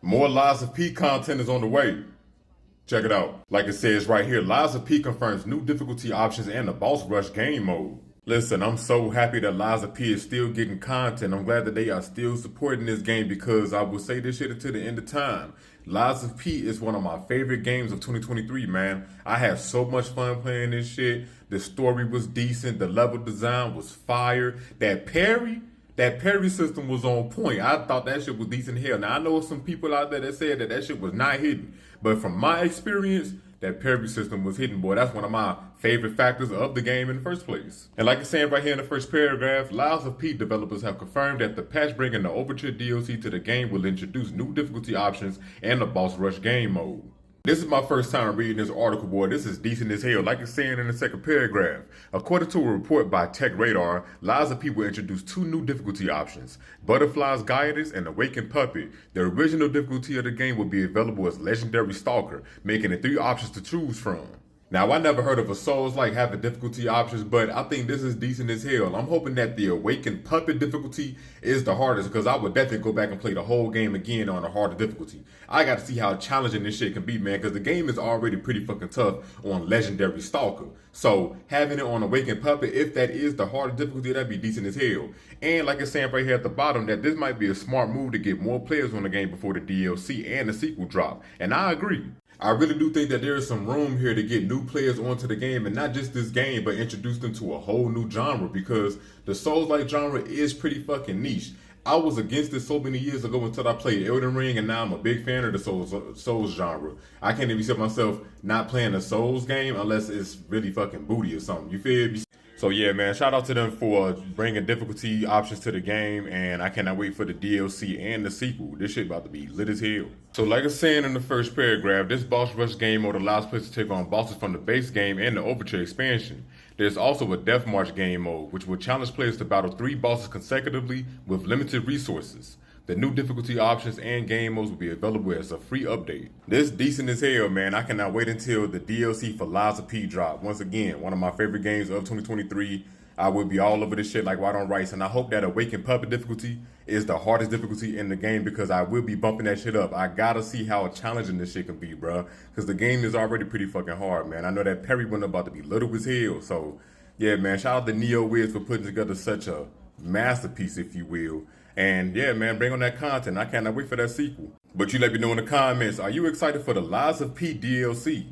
More Lies of P content is on the way. Check it out. Like it says right here, Lies of P confirms new difficulty options and the boss rush game mode. Listen, I'm so happy that Lies of P is still getting content. I'm glad that they are still supporting this game because I will say this shit until the end of time. Lies of P is one of my favorite games of 2023, man. I had so much fun playing this shit. The story was decent. The level design was fire. That parry system was on point. I thought that shit was decent hell. Now, I know some people out there that said that shit was not hidden. But from my experience, that parry system was hidden, boy. That's one of my favorite factors of the game in the first place. And like it's saying right here in the first paragraph, Lies of P developers have confirmed that the patch bringing the Overture DLC to the game will introduce new difficulty options and the boss rush game mode. This is my first time reading this article, boy. This is decent as hell, like it's saying in the second paragraph. According to a report by Tech Radar, Lies of P will introduce two new difficulty options, Butterfly's Guidance and Awakened Puppet. The original difficulty of the game will be available as Legendary Stalker, making it 3 options to choose from. Now, I never heard of a Souls-like having difficulty options, but I think this is decent as hell. I'm hoping that the Awakened Puppet difficulty is the hardest, because I would definitely go back and play the whole game again on a harder difficulty. I gotta see how challenging this shit can be, man, because the game is already pretty fucking tough on Legendary Stalker. So, having it on Awakened Puppet, if that is the harder difficulty, that'd be decent as hell. And like it's saying right here at the bottom, that this might be a smart move to get more players on the game before the DLC and the sequel drop. And I agree. I really do think that there is some room here to get new players onto the game, and not just this game, but introduce them to a whole new genre, because the Souls-like genre is pretty fucking niche. I was against it so many years ago until I played Elden Ring, and now I'm a big fan of the Souls genre. I can't even see myself not playing a Souls game unless it's really fucking booty or something. You feel me? So yeah, man, shout out to them for bringing difficulty options to the game, and I cannot wait for the DLC and the sequel. This shit about to be lit as hell. So like I was saying in the first paragraph, this boss rush game mode allows players to take on bosses from the base game and the Overture expansion. There's also a Death March game mode, which will challenge players to battle 3 bosses consecutively with limited resources. The new difficulty options and game modes will be available as a free update. This decent as hell, man. I cannot wait until the DLC for Lies of P drop. Once again, one of my favorite games of 2023. I will be all over this shit like white on rice, and I hope that Awakened Puppet difficulty is the hardest difficulty in the game, because I will be bumping that shit up. I gotta see how challenging this shit can be, bro, because the game is already pretty fucking hard, man. I know that parry one about to be little as hell, so yeah, man. Shout out to NeoWiz for putting together such a masterpiece, if you will. And yeah, man, bring on that content. I cannot wait for that sequel. But you let me know in the comments, are you excited for the Lies of P DLC?